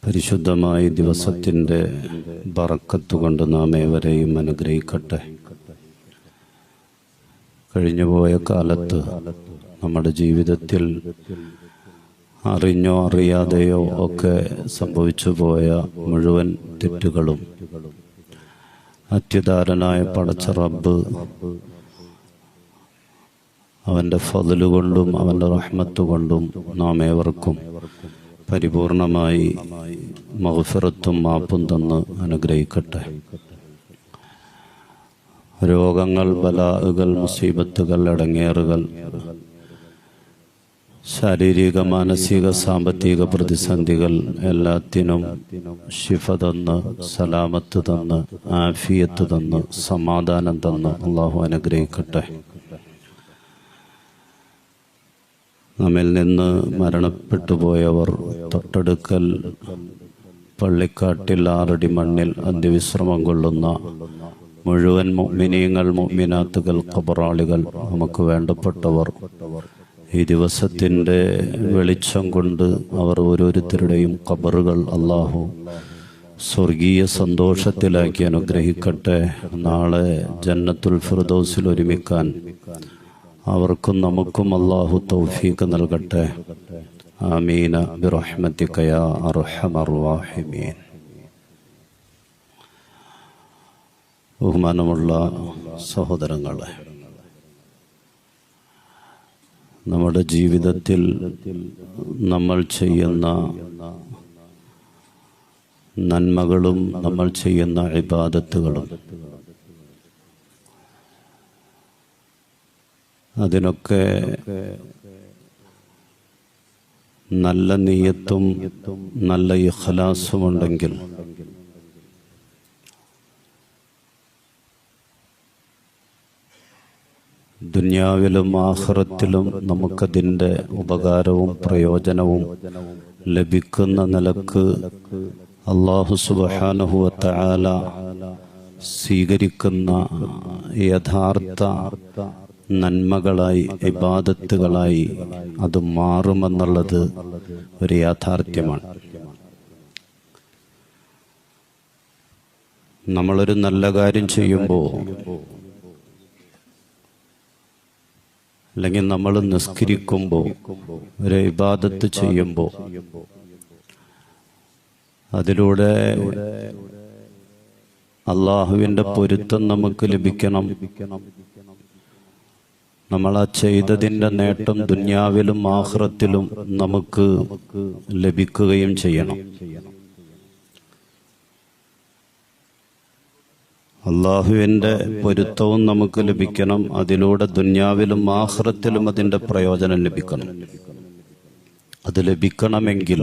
പരിശുദ്ധമായ ദിവസത്തിൻ്റെ ബറക്കത്ത് കൊണ്ട് നാം ഏവരെയും അനുഗ്രഹിക്കട്ടെ. കഴിഞ്ഞുപോയ കാലത്ത് നമ്മുടെ ജീവിതത്തിൽ അറിഞ്ഞോ അറിയാതെയോ ഒക്കെ സംഭവിച്ചു പോയ മുഴുവൻ തെറ്റുകളും അത്യുദാരനായ പടച്ച റബ്ബ് അവൻ്റെ ഫضല് കൊണ്ടും അവൻ്റെ റഹ്മത്ത് കൊണ്ടും നാം ഏവർക്കും പരിപൂർണമായി മഗ്ഫിറത്തും മാപ്പും തന്ന് അനുഗ്രഹിക്കട്ടെ. രോഗങ്ങൾ, ബലാഅുകൾ, മുസീബത്തുകൾ, ഇടങ്ങേറുകൾ, ശാരീരിക, മാനസിക, സാമ്പത്തിക പ്രതിസന്ധികൾ എല്ലാത്തിനും ശിഫ തന്ന്, സലാമത്ത് തന്ന്, ആഫിയത്ത് തന്ന്, സമാധാനം തന്ന് അള്ളാഹു അനുഗ്രഹിക്കട്ടെ. നമ്മിൽ നിന്ന് മരണപ്പെട്ടു പോയവർ തൊട്ടടുക്കൽ പള്ളിക്കാട്ടിൽ 6 അടി മണ്ണിൽ അന്ത്യവിശ്രമം കൊള്ളുന്ന മുഴുവൻ മുഅ്മിനീങ്ങൾ, മുഅ്മിനാത്തുകൾ, ഖബറാളികൾ, നമുക്ക് വേണ്ടപ്പെട്ടവർ, ഈ ദിവസത്തിൻ്റെ വെളിച്ചം കൊണ്ട് അവർ ഓരോരുത്തരുടെയും ഖബറുകൾ അല്ലാഹു സ്വർഗീയ സന്തോഷത്തിലാക്കി അനുഗ്രഹിക്കട്ടെ. നാളെ ജന്നത്തുൽ ഫിർദൗസിൽ ഒരുമിക്കാൻ അവർക്കും നമുക്കും അല്ലാഹു തൗഫീഖ് നൽകട്ടെ. ആമീന ബിറഹ്മതിക യാ അർഹമർ റഹീമീൻ. ബഹുമാനമുള്ള സഹോദരങ്ങളെ, നമ്മുടെ ജീവിതത്തിൽ നമ്മൾ ചെയ്യുന്ന നന്മകളും നമ്മൾ ചെയ്യുന്ന ഇബാദത്തുകളും അതിനൊക്കെ നല്ല നിയ്യത്തും നല്ല ഇഖ്ലാസും ഉണ്ടെങ്കിൽ ദുനിയാവിലും ആഖിറത്തിലും നമുക്കതിൻ്റെ ഉപകാരവും പ്രയോജനവും ലഭിക്കുന്ന നിലക്ക് അല്ലാഹു സുബ്ഹാനഹു വ തആല സ്വീകരിക്കുന്ന യഥാർത്ഥ നന്മകളായി, ഇബാദത്തുകളായി അത് മാറുമെന്നുള്ളത് ഒരു യാഥാർത്ഥ്യമാണ്. നമ്മളൊരു നല്ല കാര്യം ചെയ്യുമ്പോൾ, അല്ലെങ്കിൽ നമ്മൾ നിസ്കരിക്കുമ്പോൾ, ഒരു ഇബാദത്ത് ചെയ്യുമ്പോൾ അതിലൂടെ അള്ളാഹുവിൻ്റെ പൊരുത്തം നമുക്ക് ലഭിക്കണം. നമ്മൾ ആ ചെയ്തതിൻ്റെ നേട്ടം ദുനിയാവിലും ആഖിറത്തിലും നമുക്ക് ലഭിക്കുകയും ചെയ്യണം. അള്ളാഹുവിൻ്റെ പൊരുത്തവും നമുക്ക് ലഭിക്കണം. അതിലൂടെ ദുനിയാവിലും ആഖിറത്തിലും അതിൻ്റെ പ്രയോജനം ലഭിക്കണം. അത് ലഭിക്കണമെങ്കിൽ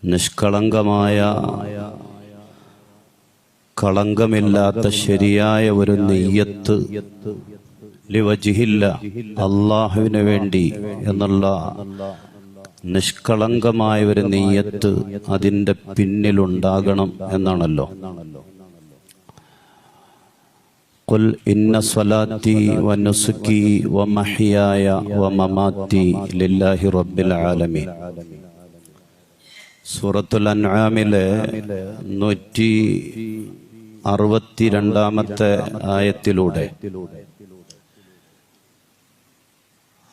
നിഷ്കളങ്കമായ, കളങ്കമില്ലാത്ത ശരിയായ ഒരു നിയ്യത്ത്, ലിവജിഹില്ല, അള്ളാഹുവിന് വേണ്ടി എന്നുള്ള നിഷ്കളങ്കമായ ഒരു നിയ്യത്ത് അതിൻ്റെ പിന്നിലുണ്ടാകണം എന്നാണല്ലോ. ഖുൽ ഇന്ന സ്വലാത്തി വ നുസുകി വ മഹ്യായ വ മമാത്തി ലില്ലാഹി റബ്ബിൽ ആലമീൻ. സൂറത്തുൽ അൻആമിലെ 162-ാമത്തെ ആയത്തിലൂടെ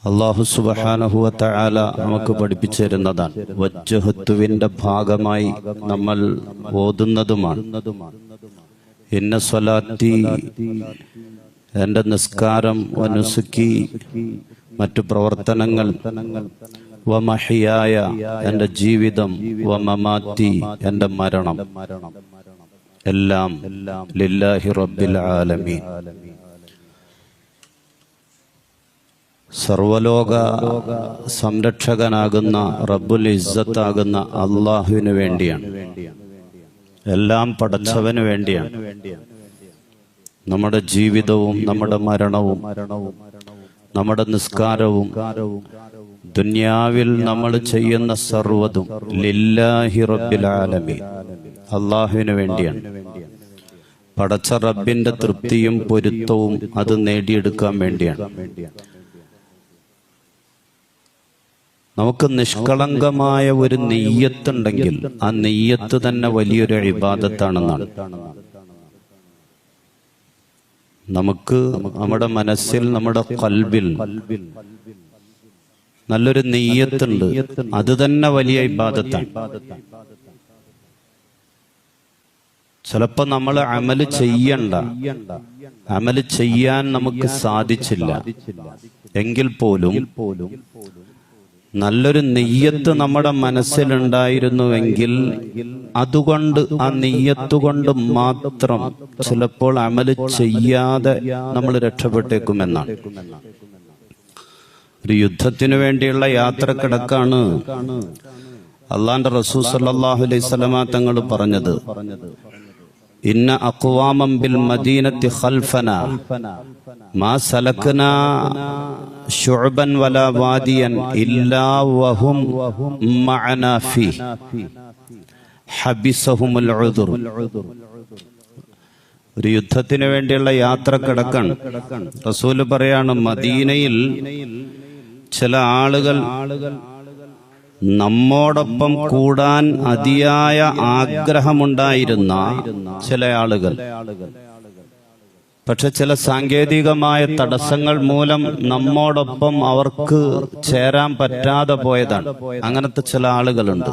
അല്ലാഹു സുബ്ഹാനഹു വ തആല നമുക്ക് പഠിപ്പിച്ചു തരുന്നതാണ്. വജ്ജഹത്തുവിൻ്റെ ഭാഗമായി നമ്മൾ ഓതുന്നതുമാണ്. ഇന്ന സ്വലാത്തി, എൻ്റെ നിസ്കാരം, വ നുസുകി, മറ്റു പ്രവർത്തനങ്ങൾ, വ മഹ്യായ, എൻ്റെ ജീവിതം, വ മമാത്തി, എൻ്റെ മരണം, എല്ലാം ലില്ലാഹി റബ്ബിൽ ആലമീൻ, സർവലോക സംരക്ഷകനാകുന്ന റബ്ബുൽ ഇസ്സത്താകുന്ന അള്ളാഹുവിന് വേണ്ടിയാണ്. എല്ലാം പടച്ചവന് വേണ്ടിയാണ്. നമ്മുടെ ജീവിതവും നമ്മുടെ മരണവും നമ്മുടെ നിസ്കാരവും ദുനിയാവിൽ നമ്മൾ ചെയ്യുന്ന സർവ്വതും ലില്ലാഹി റബ്ബിൽ ആലമീൻ, അള്ളാഹുവിന് വേണ്ടിയാണ്. പടച്ച റബ്ബിന്റെ തൃപ്തിയും പൊരുത്തവും അത് നേടിയെടുക്കാൻ വേണ്ടിയാണ്. നമുക്ക് നിഷ്കളങ്കമായ ഒരു നെയ്യത്തുണ്ടെങ്കിൽ ആ നെയ്യത്ത് തന്നെ വലിയൊരു ഇബാദത്താണെന്നാണ്. നമുക്ക് നമ്മുടെ മനസ്സിൽ, നമ്മുടെ ഖൽബിൽ നല്ലൊരു നെയ്യത്തുണ്ട്, അത് തന്നെ വലിയ ഇബാദത്താണ്. ചിലപ്പോ നമ്മൾ അമല് ചെയ്യണ്ട, അമല് ചെയ്യാൻ നമുക്ക് സാധിച്ചില്ല എങ്കിൽ പോലും നല്ലൊരു നെയ്യത്ത് നമ്മുടെ മനസ്സിലുണ്ടായിരുന്നുവെങ്കിൽ അതുകൊണ്ട്, ആ നെയ്യത്ത് കൊണ്ട് മാത്രം ചിലപ്പോൾ അമല് ചെയ്യാതെ നമ്മൾ രക്ഷപ്പെട്ടേക്കുമെന്നാണ്. ഒരു യുദ്ധത്തിനു വേണ്ടിയുള്ള യാത്ര കിടക്കാണ്. അള്ളാന്റെ റസൂൽ സല്ലല്ലാഹു അലൈഹി വസല്ലമ തങ്ങൾ പറഞ്ഞത്, ഇന്ന അഖ്വാമൻ ബിൽ മദീനത്തി ഖൽഫനാ മാ സലക്നാ ശുഅബൻ വലാ വാദിയൻ ഇല്ലാ വഹും മഅനാ ഫീ ഹബിസഹുമുൽ ഉദുർ. ഒരു യുദ്ധത്തിന് വേണ്ടിയുള്ള യാത്ര കിടക്കാൻ റസൂല് പറയാണ്, മദീനയിൽ ചില ആളുകൾ നമ്മോടൊപ്പം കൂടാൻ അതിയായ ആഗ്രഹമുണ്ടായിരുന്ന ചില ആളുകൾ, പക്ഷെ ചില സാങ്കേതികമായ തടസ്സങ്ങൾ മൂലം നമ്മോടൊപ്പം അവർക്ക് ചേരാൻ പറ്റാതെ പോയതാണ്. അങ്ങനത്തെ ചില ആളുകളുണ്ട്.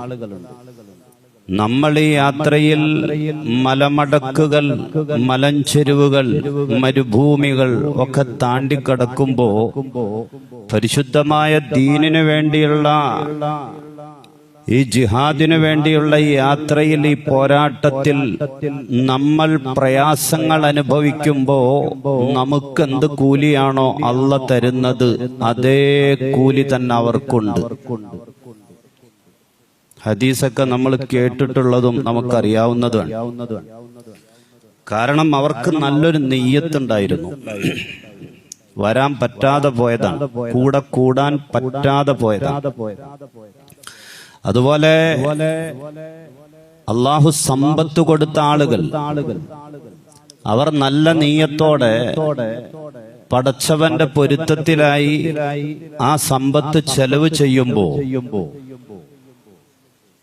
നമ്മൾ ഈ യാത്രയിൽ മലമടക്കുകൾ, മലഞ്ചെരുവുകൾ, മരുഭൂമികൾ ഒക്കെ താണ്ടിക്കടക്കുമ്പോ പരിശുദ്ധമായ ദീനിനു വേണ്ടിയുള്ള, ഈ ജിഹാദിനു വേണ്ടിയുള്ള ഈ യാത്രയിൽ, ഈ പോരാട്ടത്തിൽ നമ്മൾ പ്രയാസങ്ങൾ അനുഭവിക്കുമ്പോ നമുക്കെന്ത് കൂലിയാണോ അള്ളാ തരുന്നത്, അതേ കൂലി തന്നെ അവർക്കുണ്ട്. ഹദീസൊക്കെ നമ്മൾ കേട്ടിട്ടുള്ളതും നമുക്കറിയാവുന്നതാണ്. കാരണം അവർക്ക് നല്ലൊരു നെയ്യത്തുണ്ടായിരുന്നു. വരാൻ പറ്റാതെ പോയതാണ്, കൂടെ കൂടാൻ പറ്റാതെ പോയതാണ്. അതുപോലെ അള്ളാഹു സമ്പത്ത് കൊടുത്ത ആളുകൾ, അവർ നല്ല നെയ്യത്തോടെ പടച്ചവന്റെ പൊരുത്തത്തിലായി ആ സമ്പത്ത് ചെലവ് ചെയ്യുമ്പോ,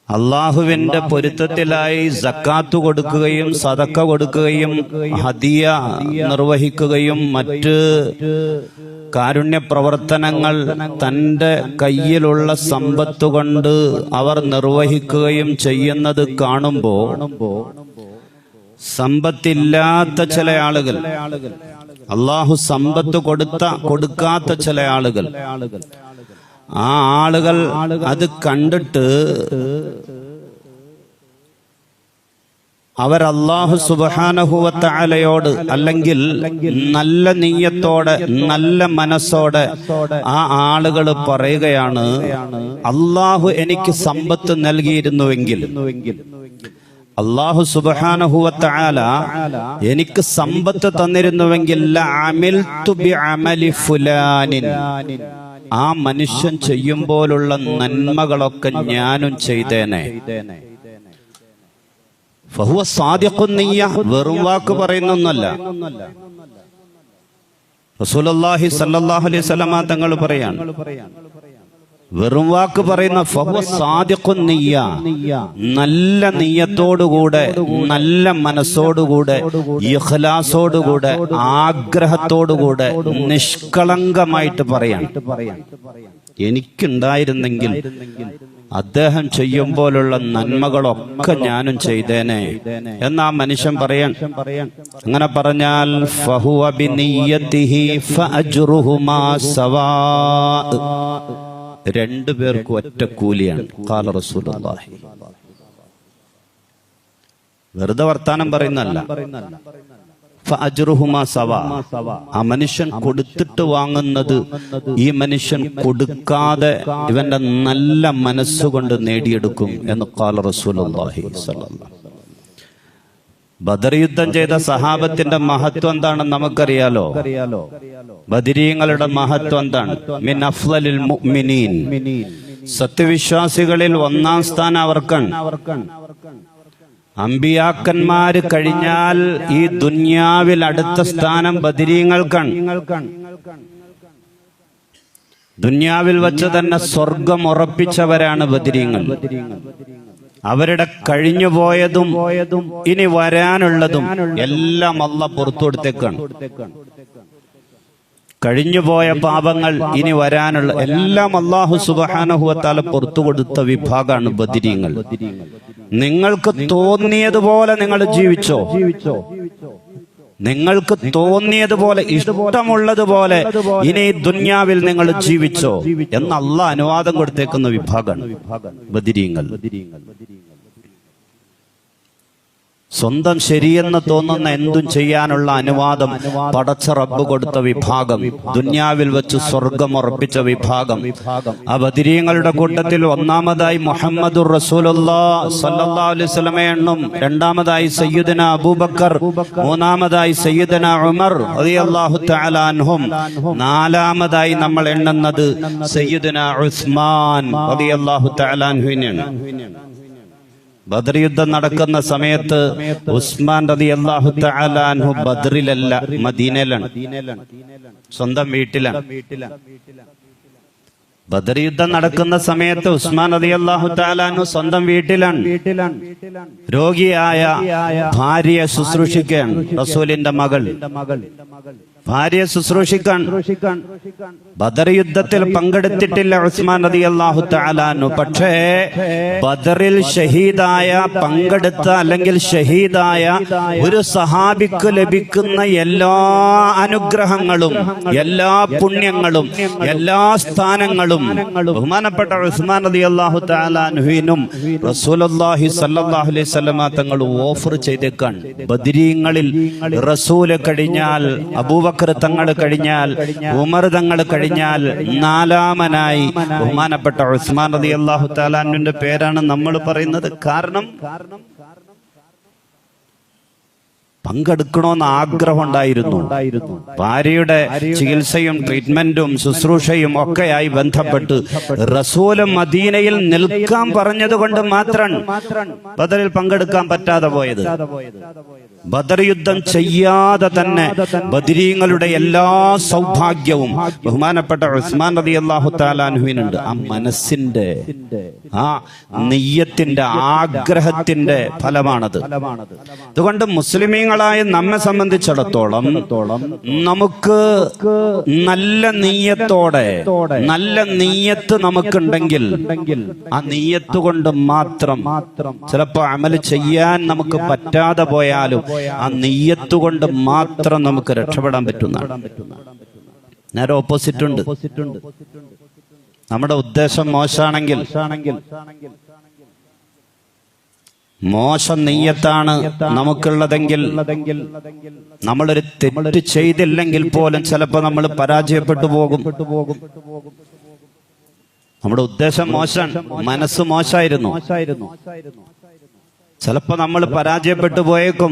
അള്ളാഹുവിന്റെ പൊരുത്തത്തിലായി സക്കാത്ത് കൊടുക്കുകയും സദക്ക കൊടുക്കുകയും ഹദിയ നിർവഹിക്കുകയും മറ്റ് കാരുണ്യ പ്രവർത്തനങ്ങൾ തന്റെ കയ്യിലുള്ള സമ്പത്ത് കൊണ്ട് അവർ നിർവഹിക്കുകയും ചെയ്യുന്നത് കാണുമ്പോ, സമ്പത്തില്ലാത്ത ചില ആളുകൾ, അള്ളാഹു സമ്പത്ത് കൊടുക്കാത്ത ചില ആളുകൾ, ആ ആളുകൾ അത് കണ്ടിട്ട് അവർ അല്ലാഹു സുബ്ഹാനഹു വ തആലയോട്, അല്ലെങ്കിൽ നല്ല നിയ്യത്തോടെ, നല്ല മനസ്സോടെ ആ ആളുകൾ പറയുകയാണ്, അല്ലാഹു എനിക്ക് സമ്പത്ത് നൽകിയിരുന്നുവെങ്കിൽ, അല്ലാഹു സുബ്ഹാനഹു വ തആല എനിക്ക് സമ്പത്ത് തന്നിരുന്നുവെങ്കിൽ ലഅമിൽതു ബിഅമലി ഫുലാനിൻ, ആ മനുഷ്യൻ ചെയ്യുമ്പോലുള്ള നന്മകളൊക്കെ ഞാനും ചെയ്തേനെ. ഫഹുവ സാദിഖുൻ നിയ്യ, വെറും വാക്ക് പറയുന്നൊന്നല്ല. റസൂലുള്ളാഹി സ്വല്ലല്ലാഹു അലൈഹി വസല്ലമ തങ്ങൾ പറയാണ്, വെറും വാക്ക് പറയുന്ന ഫഹുവ സാദിഖുൻ നിയ്യ, നല്ല നിയ്യത്തോടുകൂടെ, നല്ല മനസ്സോടുകൂടെ, ഇഖ്ലാസോടുകൂടെ, ആഗ്രഹത്തോടുകൂടെ, നിഷ്കളങ്കമായിട്ട് പറയാണ്, എനിക്കുണ്ടായിരുന്നെങ്കിൽ അദ്ദേഹം ചെയ്യുമ്പോലുള്ള നന്മകളൊക്കെ ഞാനും ചെയ്തേനെ എന്നാ മനുഷ്യൻ പറയാൻ. അങ്ങനെ പറഞ്ഞാൽ ഫഹുവ ബിനിയ്യതിഹി ഫഅജ്റുഹുമാ സവാ, രണ്ടുപേർക്കും ഒറ്റ കൂലിയാണ്. ഖാല റസൂലുള്ളാഹി, വെറുതെ വർത്താനം പറയുന്നല്ല. ഫഅജ്റുഹുമാ സവാ, ആ മനുഷ്യൻ കൊടുത്തിട്ട് വാങ്ങുന്നത് ഈ മനുഷ്യൻ കൊടുക്കാതെ ഇവന്റെ നല്ല മനസ്സുകൊണ്ട് നേടിയെടുക്കും എന്ന് ഖാല റസൂലുള്ളാഹി സ്വല്ലല്ലാഹു. ബദർ യുദ്ധം ചെയ്ത സഹാബത്തിന്റെ മഹത്വം എന്താണെന്ന് നമുക്കറിയാലോ. ബദരീങ്ങളുടെ മഹത്വം എന്താണ്? മിൻ അഫ്ളലിൽ മുഅ്മിനീൻ, സത്യവിശ്വാസികളിൽ ഒന്നാം സ്ഥാനം അവർക്കാണ്. അമ്പിയാക്കന്മാര് കഴിഞ്ഞാൽ ഈ ദുനിയാവിൽ അടുത്ത സ്ഥാനം ബദരീങ്ങൾക്കാണ്. ദുനിയാവിൽ വച്ച് തന്നെ സ്വർഗം ഉറപ്പിച്ചവരാണ് ബദരീങ്ങൾ. അവരുടെ കഴിഞ്ഞുപോയതും ഇനി വരാനുള്ളതും എല്ലാം അല്ലാഹ് പുറത്തു കൊടുത്തേക്കാണ്. കഴിഞ്ഞുപോയ പാപങ്ങൾ ഇനി വരാനുള്ള എല്ലാം അല്ലാഹു സുബ്ഹാനഹു വ തആല പുറത്തു കൊടുത്ത വിഭാഗമാണ് ബദരീങ്ങൾ. നിങ്ങൾക്ക് തോന്നിയതുപോലെ നിങ്ങൾ ജീവിച്ചോ, നിങ്ങൾക്ക് തോന്നിയതുപോലെ ഇഷ്ടമുള്ളതുപോലെ ഇനി ദുനിയാവിൽ നിങ്ങൾ ജീവിച്ചോ എന്ന് അല്ലാഹ് അനുവാദം കൊടുത്തേക്കുന്ന വിഭാഗമാണ് ബദരീങ്ങൾ. സ്വന്തം ശരിയെന്ന് തോന്നുന്ന എന്തും ചെയ്യാനുള്ള അനുവാദം പടച്ച റബ്ബ് കൊടുത്ത വിഭാഗം, ദുനിയാവിൽ വെച്ച് സ്വർഗം ഉറപ്പിച്ച വിഭാഗം. ആ ബദരീങ്ങളുടെ കൂട്ടത്തിൽ ഒന്നാമതായി മുഹമ്മദുർ റസൂലുള്ളാഹി സ്വല്ലല്ലാഹു അലൈഹി വസല്ലമയെ എണ്ണും. രണ്ടാമതായി സയ്യിദുനാ അബൂബക്കർ, മൂന്നാമതായി സയ്യിദുനാ ഉമർ റളിയല്ലാഹു തആല അൻഹും, നാലാമതായി നമ്മൾ എണ്ണുന്നത് സയ്യിദുനാ ഉസ്മാൻ റളിയല്ലാഹു തആല അൻഹുവിനെയാണ്. ബദർ യുദ്ധം നടക്കുന്ന സമയത്ത് ഉസ്മാൻ റളിയല്ലാഹു തആല അൻഹു ബദറിലല്ല, മദീനയിലാണ്, സ്വന്തം വീട്ടിലാണ്. ബദർ യുദ്ധം നടക്കുന്ന സമയത്ത് ഉസ്മാൻ റളിയല്ലാഹു തആല അൻഹു സ്വന്തം വീട്ടിലാണ്. രോഗിയായ ഭാര്യയെ ശുശ്രൂഷിക്കാൻ, റസൂലിന്റെ മകൾ ഭാര്യയെ ശുശ്രൂഷിക്കാൻ. ബദർ യുദ്ധത്തിൽ പങ്കെടുത്തിട്ടില്ല ഉസ്മാൻ റളിയല്ലാഹു തആല അൻഹു. പക്ഷേ ബദറിൽ ഷഹീദായ, പങ്കെടുത്ത അല്ലെങ്കിൽ ഷഹീദായ ഒരു സഹാബിക്ക് ലഭിക്കുന്ന എല്ലാ അനുഗ്രഹങ്ങളും എല്ലാ പുണ്യങ്ങളും എല്ലാ സ്ഥാനങ്ങളും ബഹുമാനപ്പെട്ട ഉസ്മാൻ റളിയല്ലാഹു തആല അൻഹുവിനും റസൂലുള്ളാഹി സ്വല്ലല്ലാഹു അലൈഹി വസല്ലമ തങ്ങൾ ഓഫർ ചെയ്തേക്കാൻ. ബദരീങ്ങളിൽ റസൂൽ കഴിഞ്ഞാൽ, അബൂബക്കർ തങ്ങൾ കഴിഞ്ഞാൽ, ഉമർ തങ്ങൾ കഴിഞ്ഞാൽ നാലാമനായി ബഹുമാനപ്പെട്ട ഉസ്മാൻ റളിയല്ലാഹു തആല അൻഹുവിന്റെ പേരാണ് നമ്മൾ പറയുന്നത്. കാരണം പങ്കെടുക്കണമെന്ന് ആഗ്രഹം ഉണ്ടായിരുന്നു. ഭാര്യയുടെ ചികിത്സയും ട്രീറ്റ്മെന്റും ശുശ്രൂഷയും ഒക്കെയായി ബന്ധപ്പെട്ട് റസൂൽ മദീനയിൽ നിൽക്കാൻ പറഞ്ഞത് കൊണ്ട് മാത്രം ബദറിൽ പങ്കെടുക്കാൻ പറ്റാതെ പോയത്. ബദർ യുദ്ധം ചെയ്യാതെ തന്നെ ബദരീങ്ങളുടെ എല്ലാ സൗഭാഗ്യവും ബഹുമാനപ്പെട്ട ഉസ്മാൻ റളിയല്ലാഹു തആല അൻഹുവിനുണ്ട്. ആ മനസ്സിന്റെ, ആ നിയ്യത്തിന്റെ, ആഗ്രഹത്തിന്റെ ഫലമാണത്. അതുകൊണ്ട് മുസ്ലിമീങ്ങളായ നമ്മെ സംബന്ധിച്ചിടത്തോളം നമുക്ക് നല്ല നീയത്തോടെ, നല്ല നീയത്ത് നമുക്കുണ്ടെങ്കിൽ ആ നീയത്ത് കൊണ്ട് മാത്രം, ചിലപ്പോ അമല് ചെയ്യാൻ നമുക്ക് പറ്റാതെ പോയാലും ആ നീയത്ത് കൊണ്ട് മാത്രം നമുക്ക് രക്ഷപ്പെടാൻ പറ്റുന്നതാണ്. നേരെ ഓപ്പോസിറ്റ് ഉണ്ട്. നമ്മുടെ ഉദ്ദേശം മോശമാണെങ്കിൽ, മോശം നീയത്താണ് നമുക്കുള്ളതെങ്കിൽ, നമ്മളൊരു തെറ്റ് ചെയ്തില്ലെങ്കിൽ പോലും ചിലപ്പോൾ നമ്മൾ പരാജയപ്പെട്ടു പോകും. നമ്മുടെ ഉദ്ദേശം മോശമാണ്, മനസ്സ് മോശമായിരുന്നു, ചിലപ്പോ നമ്മൾ പരാജയപ്പെട്ടു പോയേക്കും.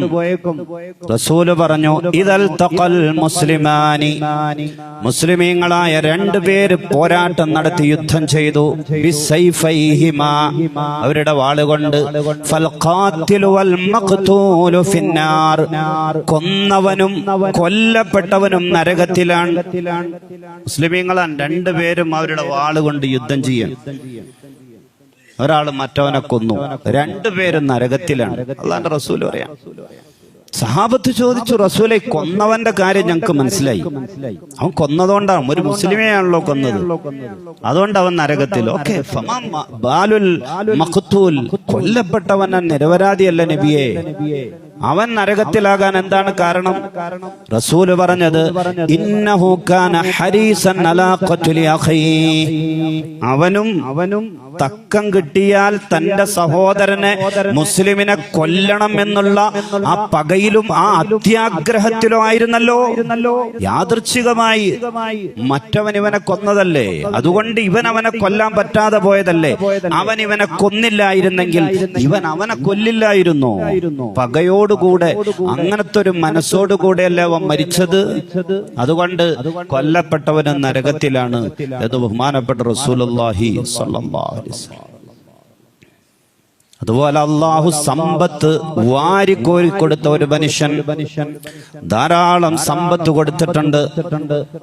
റസൂല് പറഞ്ഞു, ഇദൽ തഖൽ മുസ്ലിമാനി, മുസ്ലിമീങ്ങളായ രണ്ടുപേര് പോരാട്ടം നടത്തി യുദ്ധം ചെയ്തു. ബിസൈഫൈഹിമാ, അവരുടെ വാളുകൊണ്ട്. ഫൽ ഖാതിലു വൽ മഖ്തൂലു ഫിന്നാർ, കൊന്നവനും കൊല്ലപ്പെട്ടവനും നരകത്തിലാണ്. മുസ്ലിമീങ്ങളാണ് രണ്ടുപേരും അവരുടെ വാളുകൊണ്ട് യുദ്ധം ചെയ്യാൻ. ഒരാൾ മറ്റവനെ കൊന്നു, രണ്ടുപേരും നരകത്തിലാണ്. അല്ലാഹുവിന്റെ റസൂൽ പറയാം. സഹാബത്ത് ചോദിച്ചു, റസൂലെ കൊന്നവന്റെ കാര്യം ഞങ്ങൾക്ക് മനസ്സിലായി, അവൻ കൊന്നതുകൊണ്ടാണ്, ഒരു മുസ്ലിമെയാണല്ലോ കൊന്നത്, അതുകൊണ്ട് അവൻ നരകത്തിൽ. ഓക്കെ, ബാലുൽ മഖ്തൂൽ, കൊല്ലപ്പെട്ടവൻ നിരപരാധിയല്ല നബിയെ, അവൻ നരകത്തിലാകാൻ എന്താണ് കാരണം? റസൂല് പറഞ്ഞത്, ഇന്നഹു കാന ഹരീസൻ അലാ ഖത്ലി അഖീ, അവനും തക്കം കിട്ടിയാൽ തന്റെ സഹോദരനെ മുസ്ലിമിനെ കൊല്ലണം എന്നുള്ള ആ പകയിലും ആ അത്യാഗ്രഹത്തിലും ആയിരുന്നല്ലോ. യാദൃച്ഛികമായി മറ്റവൻ ഇവനെ കൊന്നതല്ലേ, അതുകൊണ്ട് ഇവൻ അവനെ കൊല്ലാൻ പറ്റാതെ പോയതല്ലേ. അവൻ ഇവനെ കൊന്നില്ലായിരുന്നെങ്കിൽ ഇവൻ അവനെ കൊല്ലില്ലായിരുന്നു. പകയോടുകൂടെ, അങ്ങനത്തെ ഒരു മനസ്സോടുകൂടെയല്ലേ അവൻ മരിച്ചത്. അതുകൊണ്ട് കൊല്ലപ്പെട്ടവന് നരകത്തിലാണ് എന്ന് ബഹുമാനപ്പെട്ട റസൂലുള്ളാഹി സ്വല്ലല്ലാഹു അലൈഹി വസല്ലം. അതുപോലെ അള്ളാഹു സമ്പത്ത് വാരിക്കോരിക്കൊടുത്ത ഒരു മനുഷ്യൻ ധാരാളം സമ്പത്ത് കൊടുത്തിട്ടുണ്ട്.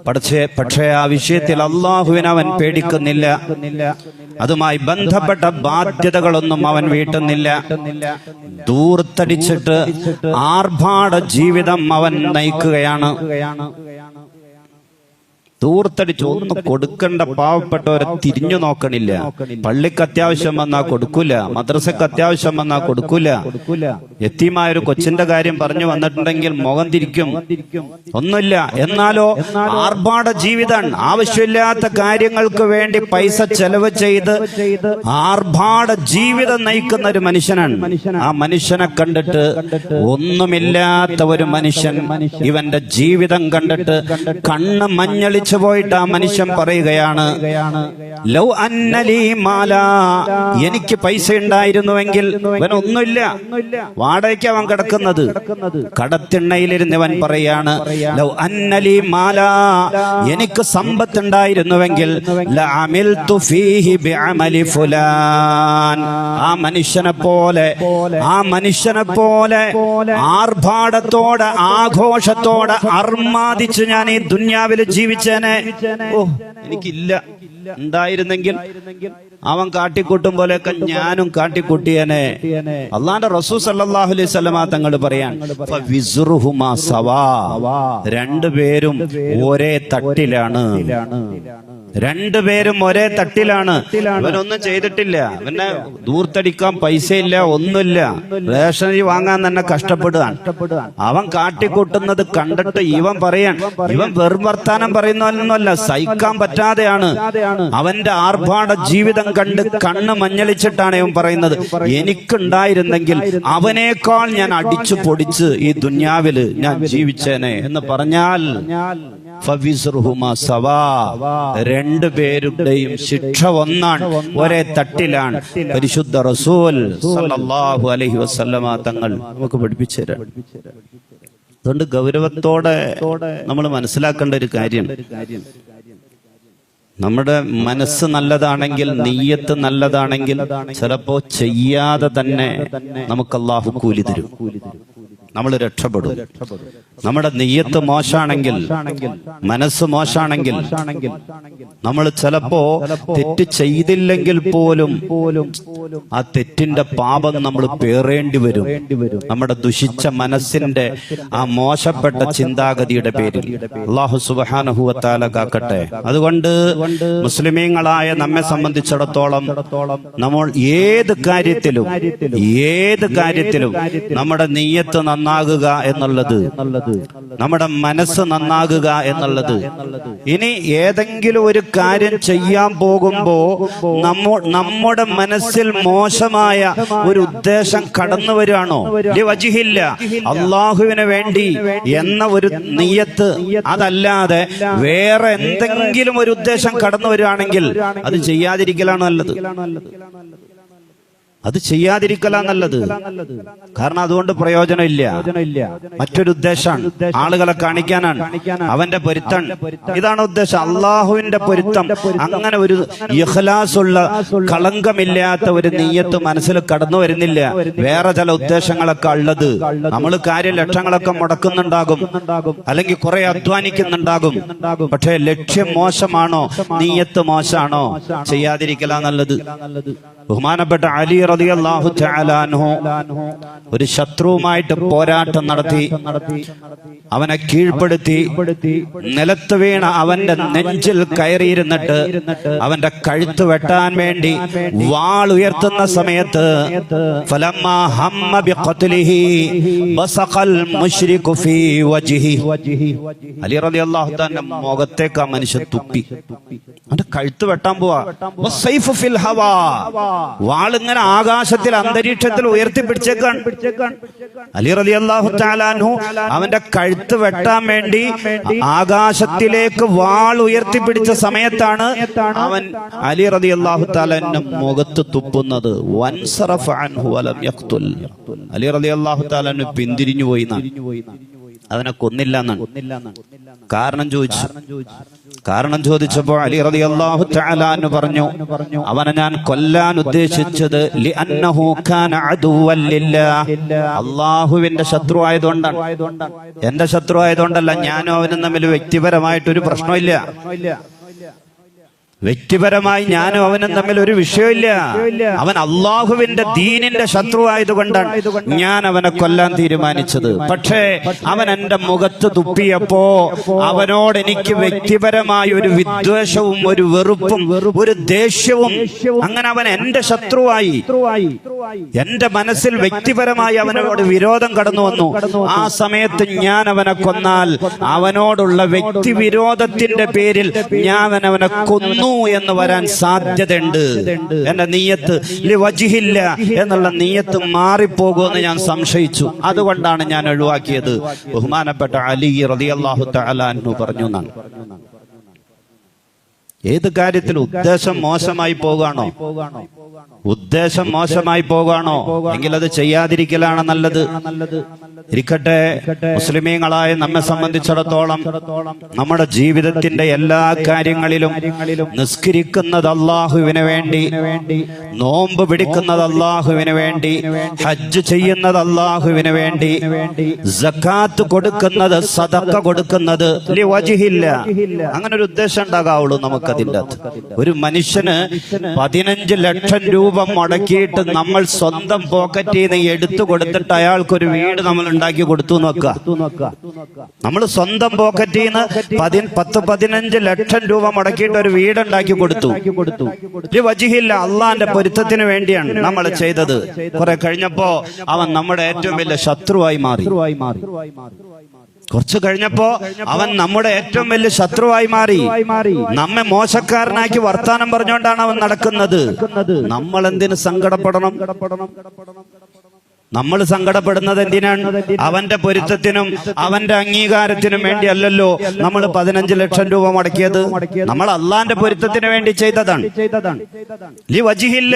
പക്ഷേ ആ വിഷയത്തിൽ അള്ളാഹുവിനെ അവൻ പേടിക്കുന്നില്ല. അതുമായി ബന്ധപ്പെട്ട ബാധ്യതകളൊന്നും അവൻ വീട്ടുന്നില്ല. ദൂർത്തടിച്ചിട്ട് ആർഭാട ജീവിതം അവൻ നയിക്കുകയാണ്. ദൂർത്തടിച്ച് ഒന്നും കൊടുക്കേണ്ട പാവപ്പെട്ടവരെ തിരിഞ്ഞു നോക്കണില്ല. പള്ളിക്ക് അത്യാവശ്യം വന്നാ കൊടുക്കൂല, മദ്രസക്ക് അത്യാവശ്യം വന്നാ കൊടുക്കൂല. യത്തീമായ ഒരു കൊച്ചിന്റെ കാര്യം പറഞ്ഞു വന്നിട്ടുണ്ടെങ്കിൽ മുഖം തിരിക്കും, ഒന്നുമില്ല. എന്നാലോ ആർഭാട ജീവിതം, ആവശ്യമില്ലാത്ത കാര്യങ്ങൾക്ക് വേണ്ടി പൈസ ചെലവ് ചെയ്ത് ആർഭാട ജീവിതം നയിക്കുന്ന ഒരു മനുഷ്യനാണ്. ആ മനുഷ്യനെ കണ്ടിട്ട് ഒന്നുമില്ലാത്ത ഒരു മനുഷ്യൻ ഇവന്റെ ജീവിതം കണ്ടിട്ട് കണ്ണ് മഞ്ഞളിച്ച് പോയിട്ട് ആ മനുഷ്യൻ പറയുകയാണ്, ലൗ അന്നലീ മാല, എനിക്ക് പൈസ ഉണ്ടായിരുന്നുവെങ്കിൽ. ഇവനൊന്നുമില്ല, വാടകയ്ക്ക് അവൻ കിടക്കുന്നത്. കടത്തിണ്ണയിലിരുന്ന് ഇവൻ പറയാണ്, ലൗ അന്നലീ മാല, എനിക്ക് സമ്പത്ത് ഉണ്ടായിരുന്നുവെങ്കിൽ ലഅമിൽതു ഫീഹി ബിഅമലി ഫുലാൻ. ആ മനുഷ്യനെ പോലെ ആർഭാടത്തോടെ ആഘോഷത്തോടെ അർമാദിച്ച് ഞാൻ ഈ ദുനിയാവിൽ ജീവിച്ചേനെ. ഓ, എനിക്കില്ല, ഉണ്ടായിരുന്നെങ്കിൽ അവൻ കാട്ടിക്കൂട്ടും പോലെയൊക്കെ ഞാനും കാട്ടിക്കൂട്ടിയനെ. അള്ളാന്റെ റസൂൽ സല്ലല്ലാഹു അലൈഹി വസല്ലമ തങ്ങൾ പറയാൻ, ഫവിസ്റുഹുമാ സവാ, രണ്ടുപേരും ഒരേ തട്ടിലാണ്. രണ്ടുപേരും ഒരേ തട്ടിലാണ്. ഇവനൊന്നും ചെയ്തിട്ടില്ല, ഇവനെ ദൂർത്തടിക്കാൻ പൈസയില്ല, ഒന്നുമില്ല, റേഷനറി വാങ്ങാൻ തന്നെ കഷ്ടപ്പെടുകയാണ്. അവൻ കാട്ടിക്കൂട്ടുന്നത് കണ്ടിട്ട് ഇവൻ പറയാൻ, ഇവൻ വെറും വർത്താനം പറയുന്നവനൊന്നുമല്ല, സഹിക്കാൻ പറ്റാതെയാണ്. അവന്റെ ആർഭാട ജീവിതം കണ്ട് കണ്ണ് മഞ്ഞളിച്ചിട്ടാണ് ഇവൻ പറയുന്നത്, എനിക്കുണ്ടായിരുന്നെങ്കിൽ അവനേക്കാൾ ഞാൻ അടിച്ചു പൊടിച്ച് ഈ ദുനിയാവില് ഞാൻ ജീവിച്ചേനെ എന്ന് പറഞ്ഞാൽ ഫവിസ്റുഹുമാ സവാ, രണ്ടുപേരുടെയും ശിക്ഷ ഒന്നാണ്, ഒരേ തട്ടിലാണ്. പരിശുദ്ധ റസൂൽ സല്ലല്ലാഹു അലൈഹി വസല്ലമ തങ്ങൾ നമുക്ക് പഠിപ്പിച്ചു തരാം. അതുകൊണ്ട് ഗൗരവത്തോടെ നമ്മൾ മനസ്സിലാക്കേണ്ട ഒരു കാര്യം, നമ്മുടെ മനസ്സ് നല്ലതാണെങ്കിൽ, നീയത്ത് നല്ലതാണെങ്കിൽ, ചിലപ്പോ ചെയ്യാതെ തന്നെ നമുക്ക് അല്ലാഹു കൂലി തരും, നമ്മൾ രക്ഷപ്പെടും. നമ്മുടെ നീയത്ത് മോശാണെങ്കിൽ, മനസ്സ് മോശാണെങ്കിൽ, നമ്മൾ ചിലപ്പോ തെറ്റ് ചെയ്തില്ലെങ്കിൽ പോലും ആ തെറ്റിന്റെ പാപം നമ്മൾ പേറേണ്ടി വരും, നമ്മുടെ ദുഷിച്ച മനസ്സിന്റെ ആ മോശപ്പെട്ട ചിന്താഗതിയുടെ പേരിൽ. അല്ലാഹു സുബ്ഹാനഹു വ തആല കാക്കട്ടെ. അതുകൊണ്ട് മുസ്ലിമീങ്ങളായ നമ്മെ സംബന്ധിച്ചിടത്തോളം നമ്മൾ ഏത് കാര്യത്തിലും നമ്മുടെ നീയത്ത് നന്നാകുക എന്നുള്ളത്, നമ്മുടെ മനസ്സ് നന്നാകുക എന്നുള്ളത്. ഇനി ഏതെങ്കിലും ഒരു കാര്യം ചെയ്യാൻ പോകുമ്പോ നമ്മുടെ മനസ്സിൽ മോശമായ ഒരു ഉദ്ദേശം കടന്നു വരികയാണോ, വജിഹില്ല, അള്ളാഹുവിന് വേണ്ടി എന്ന ഒരു നിയ്യത്ത്, അതല്ലാതെ വേറെ എന്തെങ്കിലും ഒരു ഉദ്ദേശം കടന്നു വരികയാണെങ്കിൽ അത് ചെയ്യാതിരിക്കലാണ് നല്ലത്. അത് ചെയ്യാതിരിക്കലാണ് നല്ലത്. കാരണം അതുകൊണ്ട് പ്രയോജനമില്ല. മറ്റൊരു ഉദ്ദേശമാണ്, ആളുകളെ കാണിക്കാനാണ്, അവന്റെ പൊരുത്തം, ഇതാണ് ഉദ്ദേശം, അള്ളാഹുവിന്റെ പൊരുത്തം. അങ്ങനെ ഒരു ഇഖ്ലാസുള്ള, കളങ്കമില്ലാത്ത ഒരു നിയ്യത്ത് മനസ്സിൽ കടന്നു വരുന്നില്ല. വേറെ ചില ഉദ്ദേശങ്ങളൊക്കെ ഉള്ളത്, നമ്മൾ ലക്ഷങ്ങളൊക്കെ മുടക്കുന്നുണ്ടാകും, അല്ലെങ്കിൽ കുറെ അധ്വാനിക്കുന്നുണ്ടാകും. പക്ഷേ ലക്ഷ്യം മോശമാണോ, നിയ്യത്ത് മോശമാണോ, ചെയ്യാതിരിക്കലാണ് നല്ലത്. ബഹുമാനപ്പെട്ട അലി റളിയല്ലാഹു തആല അൻഹു ഒരു ശത്രുവുമായിട്ട് പോരാട്ടം നടത്തി, അവനെ കീഴ്പ്പെടുത്തി, നിലത്ത് വീണ അവന്റെ നെഞ്ചിൽ കയറിയിരുന്നിട്ട് അവന്റെ കഴുത്ത് വെട്ടാൻ വേണ്ടി വാൾ ഉയർത്തുന്ന സമയത്ത് ഫലമ്മാ ഹമ്മ ബിഖത്ലിഹി ബസഖൽ മുശ്രികു ഫീ വജ്ഹി, അലി റളിയല്ലാഹു തആല മുഖത്തേക്ക് ആ മനുഷ്യൻ തുപ്പി, അവന്റെ കഴുത്ത് വെട്ടാൻ പോവാ. വസൈഫു ഫിൽ ഹവാ, വാളിങ്ങനെ ആകാശത്തിൽ, അന്തരീക്ഷത്തിൽ ഉയർത്തിപ്പിടിച്ചേക്കാണ്. അലി റളിയല്ലാഹു തആല അൻഹു അവന്റെ കഴുത്ത് വെട്ടാൻ വേണ്ടി ആകാശത്തിലേക്ക് വാൾ ഉയർത്തിപ്പിടിച്ച സമയത്താണ് അവൻ അലി റളിയല്ലാഹു തആല മുഖത്ത് തുപ്പുന്നത്. വൻസറഫ അൻഹു വലം യഖ്തുൽ, അലി റളിയല്ലാഹു തആല പിന്തിരിഞ്ഞു പോയി. അവനെ കൊന്നില്ല എന്നാണ്. കാരണം ചോദിച്ചപ്പോൾ അലി റളിയല്ലാഹു തആല അൻഹു പറഞ്ഞു, അവനെ ഞാൻ കൊല്ലാൻ ഉദ്ദേശിച്ചത് ലിഅന്നഹു കാന അദുവൻ ലില്ലാഹ്, അല്ലാഹുവിന്റെ ശത്രു ആയതുകൊണ്ടാണ്. എന്റെ ശത്രു ആയതുകൊണ്ടല്ല. ഞാനും അവനും തമ്മിൽ വ്യക്തിപരമായിട്ടൊരു പ്രശ്നമില്ല. വ്യക്തിപരമായി ഞാനും അവനും തമ്മിൽ ഒരു വിഷയമില്ല. അവൻ അള്ളാഹുവിന്റെ ദീനിന്റെ ശത്രു ആയതുകൊണ്ടാണ് ഞാൻ അവനെ കൊല്ലാൻ തീരുമാനിച്ചത്. പക്ഷേ അവൻ എന്റെ മുഖത്ത് തുപ്പിയപ്പോ അവനോട് എനിക്ക് വ്യക്തിപരമായ ഒരു വിദ്വേഷവും ഒരു വെറുപ്പും ഒരു ദേഷ്യവും, അങ്ങനെ അവൻ എന്റെ ശത്രുവായി. എന്റെ മനസ്സിൽ വ്യക്തിപരമായി അവനോട് വിരോധം കടന്നു വന്നു. ആ സമയത്ത് ഞാൻ അവനെ കൊന്നാൽ അവനോടുള്ള വ്യക്തിവിരോധത്തിന്റെ പേരിൽ ഞാൻ അവനെ കൊന്നു എന്ന് വരാൻ സാധ്യതയുണ്ട്. എന്റെ നീയത്ത് വജിഹില്ല എന്നുള്ള നീയത്ത് മാറിപ്പോകുമെന്ന് ഞാൻ സംശയിച്ചു. അതുകൊണ്ടാണ് ഞാൻ ഒഴിവാക്കിയത്. ബഹുമാനപ്പെട്ട അലി റളിയല്ലാഹു തആല അൻഹു പറഞ്ഞു എന്നാണ്. ഏത് കാര്യത്തിൽ ഉദ്ദേശം മോശമായി പോകാണോ, ഉദ്ദേശം മോശമായി പോകാണോ എങ്കിൽ അത് ചെയ്യാതിരിക്കലാണ് നല്ലത്. ഇരിക്കട്ടെ, മുസ്ലിമീങ്ങളായ നമ്മെ സംബന്ധിച്ചിടത്തോളം നമ്മുടെ ജീവിതത്തിന്റെ എല്ലാ കാര്യങ്ങളിലും നിസ്കരിക്കുന്നത് അല്ലാഹുവിന് വേണ്ടി, നോമ്പ് പിടിക്കുന്നത് അല്ലാഹുവിന് വേണ്ടി, ഹജ്ജ് ചെയ്യുന്നത് അല്ലാഹുവിന് വേണ്ടി, സക്കാത്ത് കൊടുക്കുന്നത്, സദഖ കൊടുക്കുന്നത് ലിവജ്ഹില്ല. അങ്ങനെ ഒരു ഉദ്ദേശം ഉണ്ടാകാവുള്ളൂ നമുക്കതിൻ്റെ അകത്ത്. ഒരു മനുഷ്യന് 15 ലക്ഷം രൂപ മുടക്കിയിട്ട് നമ്മൾ സ്വന്തം പോക്കറ്റിൽ നിന്ന് എടുത്തു കൊടുത്തിട്ട് അയാൾക്കൊരു വീട് നമ്മൾ ഉണ്ടാക്കി കൊടുത്തു നോക്കുക. നമ്മൾ സ്വന്തം പോക്കറ്റിൽ നിന്ന് 10-15 ലക്ഷം രൂപ മുടക്കിയിട്ട് ഒരു വീട് ഉണ്ടാക്കി കൊടുത്തു. വജിഹില്ല, അള്ളാന്റെ പൊരുത്തത്തിന് വേണ്ടിയാണ് നമ്മൾ ചെയ്തത്. കുറെ കഴിഞ്ഞപ്പോ അവൻ നമ്മുടെ ഏറ്റവും വലിയ ശത്രുവായി മാറി. കുറച്ചു കഴിഞ്ഞപ്പോ അവൻ നമ്മുടെ ഏറ്റവും വലിയ ശത്രുവായി മാറി. നമ്മെ മോശക്കാരനാക്കി വർത്താനം പറഞ്ഞുകൊണ്ടാണ് അവൻ നടക്കുന്നത്. നമ്മൾ എന്തിനു സങ്കടപ്പെടണം? നമ്മൾ സങ്കടപ്പെടുന്നത് എന്തിനാണ്? അവന്റെ പൊരുത്തത്തിനും അവന്റെ അംഗീകാരത്തിനും വേണ്ടി അല്ലല്ലോ നമ്മൾ 15 ലക്ഷം രൂപ മുടക്കിയത്. നമ്മൾ അള്ളാന്റെ പൊരുത്തത്തിന് വേണ്ടി ചെയ്തതാണ്. ലി വജിഹില്ല.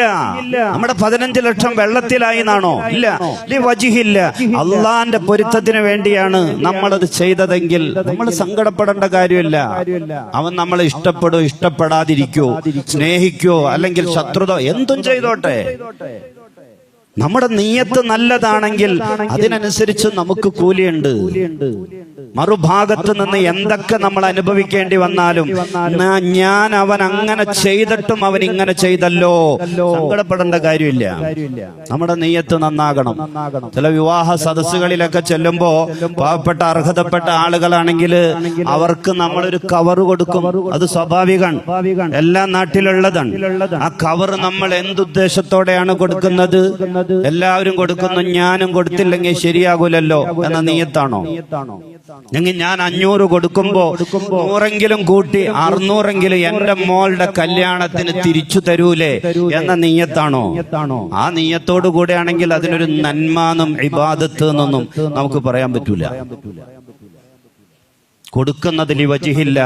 നമ്മുടെ 15 ലക്ഷം വെള്ളത്തിലായി എന്നാണോ? ഇല്ല. ലി വജിഹില്ല, അള്ളാന്റെ പൊരുത്തത്തിന് വേണ്ടിയാണ് നമ്മളത് ചെയ്തതെങ്കിൽ നമ്മൾ സങ്കടപ്പെടേണ്ട കാര്യമില്ല. അവൻ നമ്മളെ ഇഷ്ടപ്പെടോ ഇഷ്ടപ്പെടാതിരിക്കോ, സ്നേഹിക്കോ അല്ലെങ്കിൽ ശത്രുത എന്തും ചെയ്തോട്ടെ. നമ്മുടെ നീയത്ത് നല്ലതാണെങ്കിൽ അതിനനുസരിച്ച് നമുക്ക് കൂലിയുണ്ട്. മറുഭാഗത്ത് നിന്ന് എന്തൊക്കെ നമ്മൾ അനുഭവിക്കേണ്ടി വന്നാലും ഞാൻ അവൻ അങ്ങനെ ചെയ്തിട്ടും അവൻ ഇങ്ങനെ ചെയ്തല്ലോ, സങ്കടപ്പെടേണ്ട കാര്യമില്ല. നമ്മുടെ നീയത്ത് നന്നാകണം. ചില വിവാഹ സദസ്സുകളിലൊക്കെ ചെല്ലുമ്പോ പാവപ്പെട്ട അർഹതപ്പെട്ട ആളുകളാണെങ്കിൽ അവർക്ക് നമ്മളൊരു കവർ കൊടുക്കും. അത് സ്വാഭാവികമാണ്, എല്ലാ നാട്ടിലുള്ളതാണ്. ആ കവർ നമ്മൾ എന്തുദ്ദേശത്തോടെയാണ് കൊടുക്കുന്നത്? എല്ലാവരും കൊടുക്കുന്നു, ഞാനും കൊടുത്തില്ലെങ്കിൽ ശരിയാകൂലല്ലോ എന്ന നീയത്താണോ? എങ്കിൽ ഞാൻ 500 കൊടുക്കുമ്പോ 100എങ്കിലും കൂട്ടി 600എങ്കിലും എന്റെ മോളുടെ കല്യാണത്തിന് തിരിച്ചു തരൂലേ എന്ന നീയത്താണോ? ആ നീയത്തോടു കൂടെയാണെങ്കിൽ അതിനൊരു നന്മാന്നും ഇബാദത്ത് എന്നൊന്നും നമുക്ക് പറയാൻ പറ്റൂല. കൊടുക്കുന്നതിൽ വജിഹില്ല,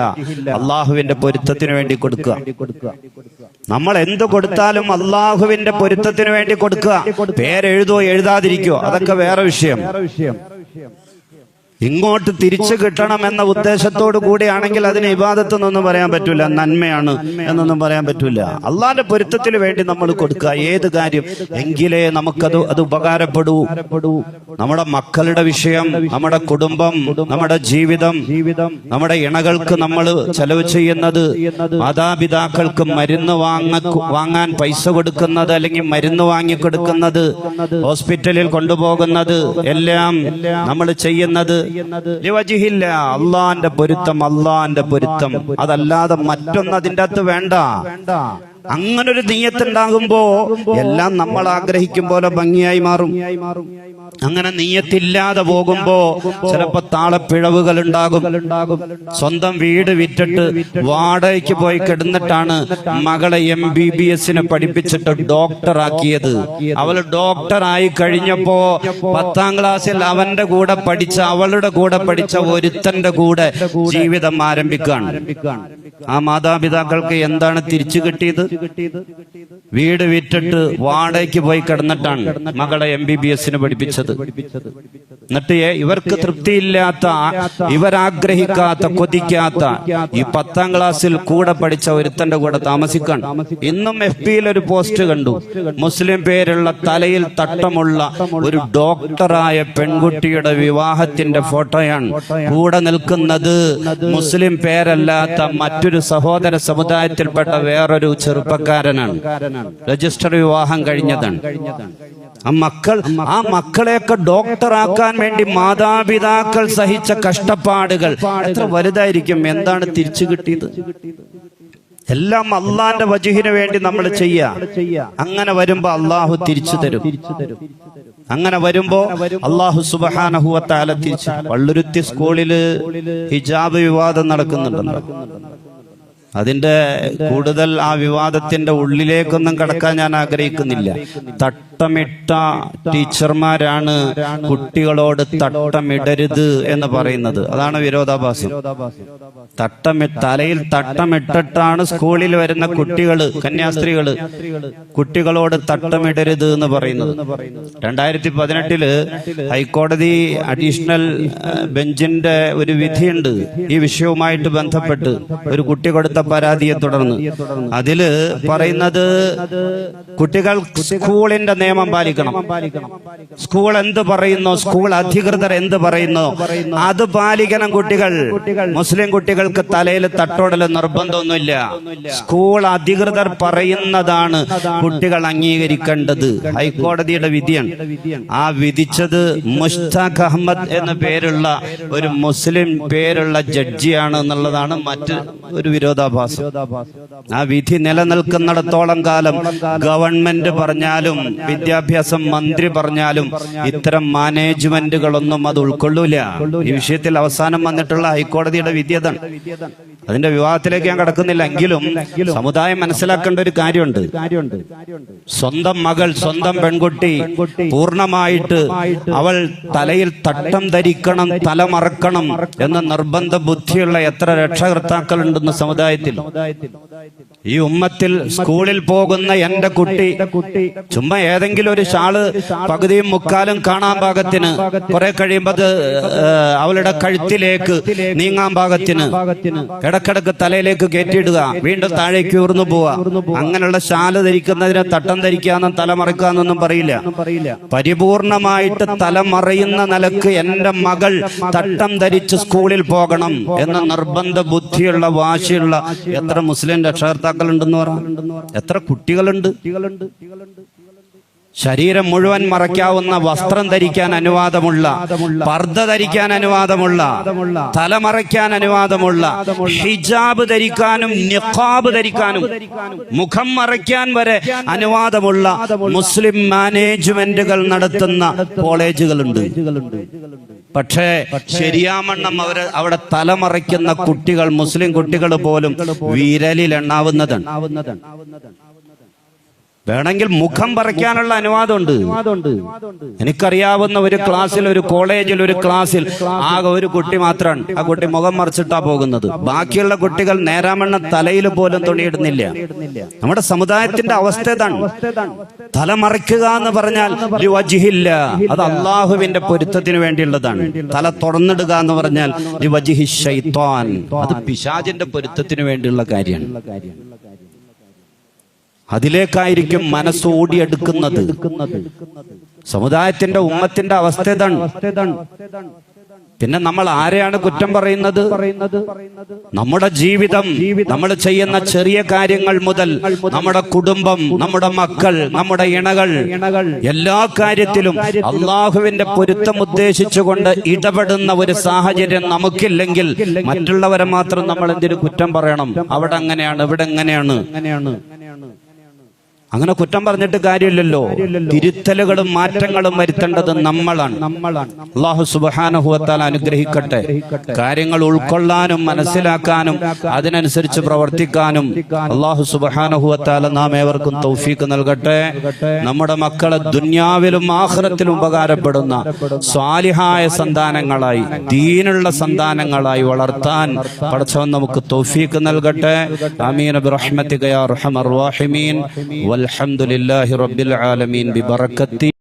അള്ളാഹുവിന്റെ പൊരുത്തത്തിന് വേണ്ടി കൊടുക്കുക. നമ്മൾ എന്ത് കൊടുത്താലും അള്ളാഹുവിന്റെ പൊരുത്തത്തിന് വേണ്ടി കൊടുക്കുക. പേരെഴുതോ എഴുതാതിരിക്കോ അതൊക്കെ വേറെ വിഷയം. ഇങ്ങോട്ട് തിരിച്ചു കിട്ടണം എന്ന ഉദ്ദേശത്തോടു കൂടിയാണെങ്കിൽ അതിന് ഇബാദത്ത് എന്നൊന്നും പറയാൻ പറ്റൂല, നന്മയാണ് എന്നൊന്നും പറയാൻ പറ്റൂല. അള്ളാന്റെ പൊരുത്തത്തിന് വേണ്ടി നമ്മൾ കൊടുക്കുക ഏത് കാര്യം, എങ്കിലേ അത് ഉപകാരപ്പെടൂ. നമ്മുടെ മക്കളുടെ വിഷയം, നമ്മുടെ കുടുംബം, നമ്മുടെ ജീവിതം, നമ്മുടെ ഇണകൾക്ക് നമ്മൾ ചെലവ് ചെയ്യുന്നത്, മാതാപിതാക്കൾക്ക് മരുന്ന് വാങ്ങാൻ പൈസ കൊടുക്കുന്നത് അല്ലെങ്കിൽ മരുന്ന് വാങ്ങിക്കൊടുക്കുന്നത്, ഹോസ്പിറ്റലിൽ കൊണ്ടുപോകുന്നത്, എല്ലാം നമ്മൾ ചെയ്യുന്നത് വജിഹില്ല, അള്ളാന്റെ പൊരുത്തം, അള്ളാന്റെ പൊരുത്തം. അതല്ലാതെ മറ്റൊന്നും അതിൻ്റെ അകത്ത് വേണ്ട. അങ്ങനൊരു നീയത്തുണ്ടാകുമ്പോ എല്ലാം നമ്മൾ ആഗ്രഹിക്കും പോലെ ഭംഗിയായി മാറും. അങ്ങനെ നീയത്തില്ലാതെ പോകുമ്പോ ചിലപ്പോ താളപ്പിഴവുകൾ ഉണ്ടാകും. സ്വന്തം വീട് വിറ്റിട്ട് വാടകയ്ക്ക് പോയി കിടന്നിട്ടാണ് മകളെ MBBS പഠിപ്പിച്ചിട്ട് ഡോക്ടറാക്കിയത്. അവള് ഡോക്ടറായി കഴിഞ്ഞപ്പോ 10ാം ക്ലാസ്സിൽ അവന്റെ കൂടെ പഠിച്ച, അവളുടെ കൂടെ പഠിച്ച ഒരുത്തന്റെ കൂടെ ജീവിതം ആരംഭിക്കുകയാണ്. ആ മാതാപിതാക്കൾക്ക് എന്താണ് തിരിച്ചു കിട്ടിയത്? വീട് വിറ്റിട്ട് വാടകയ്ക്ക് പോയി കിടന്നിട്ടാണ് മകളെ MBBS പഠിപ്പിച്ചത്. എന്നിട്ട് ഇവർക്ക് തൃപ്തിയില്ലാത്ത, ഇവരാഗ്രഹിക്കാത്ത, കൊതിക്കാത്ത ഈ 10ാം ക്ലാസ്സിൽ കൂടെ പഠിച്ച ഒരുത്തന്റെ കൂടെ താമസിക്കാൻ. ഇന്നും FB-യിൽ ഒരു പോസ്റ്റ് കണ്ടു. മുസ്ലിം പേരുള്ള തലയിൽ തട്ടമുള്ള ഒരു ഡോക്ടറായ പെൺകുട്ടിയുടെ വിവാഹത്തിന്റെ ഫോട്ടോയാണ്. കൂടെ നിൽക്കുന്നത് മുസ്ലിം പേരല്ലാത്ത മറ്റൊരു സഹോദര സമുദായത്തിൽപ്പെട്ട വേറൊരു ചെറുപ്പക്കാരനാണ്. രജിസ്റ്റർ വിവാഹം കഴിഞ്ഞതാണ്. ആ മക്കളെയൊക്കെ ഡോക്ടറാക്കാൻ വേണ്ടി മാതാപിതാക്കൾ സഹിച്ച കഷ്ടപ്പാടുകൾ എത്ര വലുതായിരിക്കും. എന്താണ് തിരിച്ചു കിട്ടിയത്? എല്ലാം അള്ളാന്റെ വജഹിന് വേണ്ടി നമ്മൾ ചെയ്യാം. അങ്ങനെ വരുമ്പോ അള്ളാഹു തിരിച്ചു തരും. അങ്ങനെ വരുമ്പോ അള്ളാഹു സുബ്ഹാനഹു വ തആല തിരിച്ചു. പള്ളുരുത്തി സ്കൂളില് ഹിജാബ് വിവാദം നടക്കുന്നുണ്ടല്ലോ. അതിന്റെ കൂടുതൽ ആ വിവാദത്തിന്റെ ഉള്ളിലേക്കൊന്നും കടക്കാൻ ഞാൻ ആഗ്രഹിക്കുന്നില്ല. തട്ടമിട്ട ടീച്ചർമാരാണ് കുട്ടികളോട് തട്ടമിടരുത് എന്ന് പറയുന്നത്. അതാണ് വിരോധാഭാസം. തലയിൽ തട്ടമിട്ടിട്ടാണ് സ്കൂളിൽ വരുന്ന കുട്ടികള്, കന്യാസ്ത്രീകള് കുട്ടികളോട് തട്ടമിടരുത് എന്ന് പറയുന്നത്. 2018 ഹൈക്കോടതി അഡീഷണൽ ബെഞ്ചിന്റെ ഒരു വിധിയുണ്ട് ഈ വിഷയവുമായിട്ട് ബന്ധപ്പെട്ട്. ഒരു കുട്ടി കൊടുത്ത പരാതിയെ തുടർന്ന് അതില് പറയുന്നത് കുട്ടികൾ സ്കൂളിന്റെ നിയമം പാലിക്കണം. സ്കൂൾ എന്ത് പറയുന്നു, സ്കൂൾ അധികൃതർ എന്ത് പറയുന്നു, അത് പാലിക്കണം കുട്ടികൾ. മുസ്ലിം കുട്ടികൾക്ക് തലയിൽ തട്ടോടൽ നിർബന്ധമൊന്നുമില്ല. സ്കൂൾ അധികൃതർ പറയുന്നതാണ് കുട്ടികൾ അംഗീകരിക്കേണ്ടത്. ഹൈക്കോടതിയുടെ വിധിയാണ്. ആ വിധിച്ചത് മുഷ്താഖ് അഹമ്മദ് എന്ന പേരുള്ള ഒരു മുസ്ലിം പേരുള്ള ജഡ്ജിയാണ് എന്നുള്ളതാണ് മറ്റ് ഒരു വിരോധാഭാസം. ആ വിധി നിലനിൽക്കുന്നിടത്തോളം കാലം ഗവൺമെന്റ് പറഞ്ഞാലും വിദ്യാഭ്യാസ മന്ത്രി പറഞ്ഞാലും ഇത്തരം മാനേജ്മെന്റുകളൊന്നും അത് ഉൾക്കൊള്ളൂല. ഈ വിഷയത്തിൽ അവസാനം വന്നിട്ടുള്ള ഹൈക്കോടതിയുടെ വിധി അതാണ്. അതിന്റെ വിവാദത്തിലേക്ക് ഞാൻ കടക്കുന്നില്ല. എങ്കിലും സമുദായം മനസ്സിലാക്കേണ്ട ഒരു കാര്യമുണ്ട്. സ്വന്തം മകൾ, സ്വന്തം പെൺകുട്ടി പൂർണ്ണമായിട്ട് അവൾ തലയിൽ തട്ടം ധരിക്കണം, തല മറക്കണം എന്ന നിർബന്ധ ബുദ്ധിയുള്ള എത്ര രക്ഷകർത്താക്കൾ ഉണ്ടെന്ന് സമുദായത്തിൽ. ഈ ഉമ്മത്തിൽ സ്കൂളിൽ പോകുന്ന എന്റെ കുട്ടി ചുമ്മാ ഏതെങ്കിലും ഒരു ഷാള് പകുതിയും മുക്കാലും കാണാൻ പാകത്തിന്, കുറെ കഴിയുമ്പോൾ അവളുടെ കഴുത്തിലേക്ക് നീങ്ങാൻ പാകത്തിന് ഇടക്കിടക്ക് തലയിലേക്ക് കയറ്റിയിടുക, വീണ്ടും താഴേക്ക് ഊർന്നു പോവുക. അങ്ങനെയുള്ള ഷാല് ധരിക്കുന്നതിന് തട്ടം ധരിക്കാന്നും തലമറക്കാന്നൊന്നും പറയില്ല. പരിപൂർണമായിട്ട് തലമറയുന്ന നിലക്ക് എന്റെ മകൾ തട്ടം ധരിച്ച് സ്കൂളിൽ പോകണം എന്ന നിർബന്ധ ബുദ്ധിയുള്ള, വാശിയുള്ള എത്ര മുസ്ലിം രക്ഷകർത്താക്കൾ ഉണ്ടെന്ന് പറ. എത്ര കുട്ടികളുണ്ട്. ശരീരം മുഴുവൻ മറയ്ക്കാവുന്ന വസ്ത്രം ധരിക്കാൻ അനുവാദമുള്ള, പർദ്ദ ധരിക്കാൻ അനുവാദമുള്ള, തലമറയ്ക്കാൻ അനുവാദമുള്ള, ഹിജാബ് ധരിക്കാനും നിഖാബ് ധരിക്കാനും മുഖം മറയ്ക്കാൻ വരെ അനുവാദമുള്ള മുസ്ലിം മാനേജ്മെന്റുകൾ നടത്തുന്ന കോളേജുകളുണ്ട്. പക്ഷേ ശരിയാമണ്ണം അവിടെ തലമറയ്ക്കുന്ന കുട്ടികൾ, മുസ്ലിം കുട്ടികൾ പോലും വിരലിൽ എണ്ണാവുന്നതാണ്. വേണമെങ്കിൽ മുഖം പറിക്കാനുള്ള അനുവാദമുണ്ട്. എനിക്കറിയാവുന്ന ഒരു ക്ലാസ്സിൽ, ഒരു കോളേജിൽ, ഒരു ക്ലാസ്സിൽ ആകെ ഒരു കുട്ടി മാത്രമാണ്. ആ കുട്ടി മുഖം മറിച്ചിട്ടാ പോകുന്നത്. ബാക്കിയുള്ള കുട്ടികൾ നേരാമണ്ണ തലയിൽ പോലും തുണിയിടുന്നില്ല. നമ്മുടെ സമുദായത്തിന്റെ അവസ്ഥ ഇതാണ്. തല മറയ്ക്കുക എന്ന് പറഞ്ഞാൽ വജിഹില്ല, അത് അള്ളാഹുവിന്റെ പൊരുത്തത്തിന് വേണ്ടിയുള്ളതാണ്. തല തുറന്നിടുക എന്ന് പറഞ്ഞാൽ വജിഹി ശൈത്വാൻ, അത് പിശാചിന്റെ പൊരുത്തത്തിന് വേണ്ടിയുള്ള കാര്യമാണ്. അതിലേക്കായിരിക്കും മനസ്സ് ഓടിയെടുക്കുന്നത്. സമുദായത്തിന്റെ, ഉമ്മത്തിന്റെ അവസ്ഥ ഇതാണ്. പിന്നെ നമ്മൾ ആരെയാണ് കുറ്റം പറയുന്നത്? നമ്മുടെ ജീവിതം, നമ്മൾ ചെയ്യുന്ന ചെറിയ കാര്യങ്ങൾ മുതൽ നമ്മുടെ കുടുംബം, നമ്മുടെ മക്കൾ, നമ്മുടെ ഇണകൾ, എല്ലാ കാര്യത്തിലും അള്ളാഹുവിന്റെ പൊരുത്തം ഉദ്ദേശിച്ചുകൊണ്ട് ഇടപെടുന്ന ഒരു സാഹചര്യം നമുക്കില്ലെങ്കിൽ മറ്റുള്ളവരെ മാത്രം നമ്മൾ എന്തിനു കുറ്റം പറയണം? അവിടെ അങ്ങനെയാണ്, ഇവിടെ എങ്ങനെയാണ്. അങ്ങനെ കുറ്റം പറഞ്ഞിട്ട് കാര്യമില്ലല്ലോ. തിരുത്തലുകളും മാറ്റങ്ങളും വരുത്തേണ്ടത് നമ്മളാണ്. അല്ലാഹു സുബ്ഹാനഹു വ തആല അനുഗ്രഹിക്കട്ടെ. കാര്യങ്ങൾ ഉൾക്കൊള്ളാനും മനസ്സിലാക്കാനും അതിനനുസരിച്ച് പ്രവർത്തിക്കാനും അല്ലാഹു സുബ്ഹാനഹു വ തആല നാം ഏവർക്കും തൗഫീഖ് നൽകട്ടെ. നമ്മുടെ മക്കളെ ദുനിയാവിലും ആഖിറത്തിലും ഉപകാരപ്പെടുന്ന സ്വാലിഹായ സന്താനങ്ങളായി, ദീനുള്ള സന്താനങ്ങളായി വളർത്താൻ പടച്ചവൻ നമുക്ക് തൗഫീഖ് നൽകട്ടെ. ആമീൻ ബിറഹ്മതിക യാ അർഹമർ റഹീമീൻ. അൽഹംദുലില്ലാഹി റബ്ബിൽ ആലമീൻ ബിബറകത്തി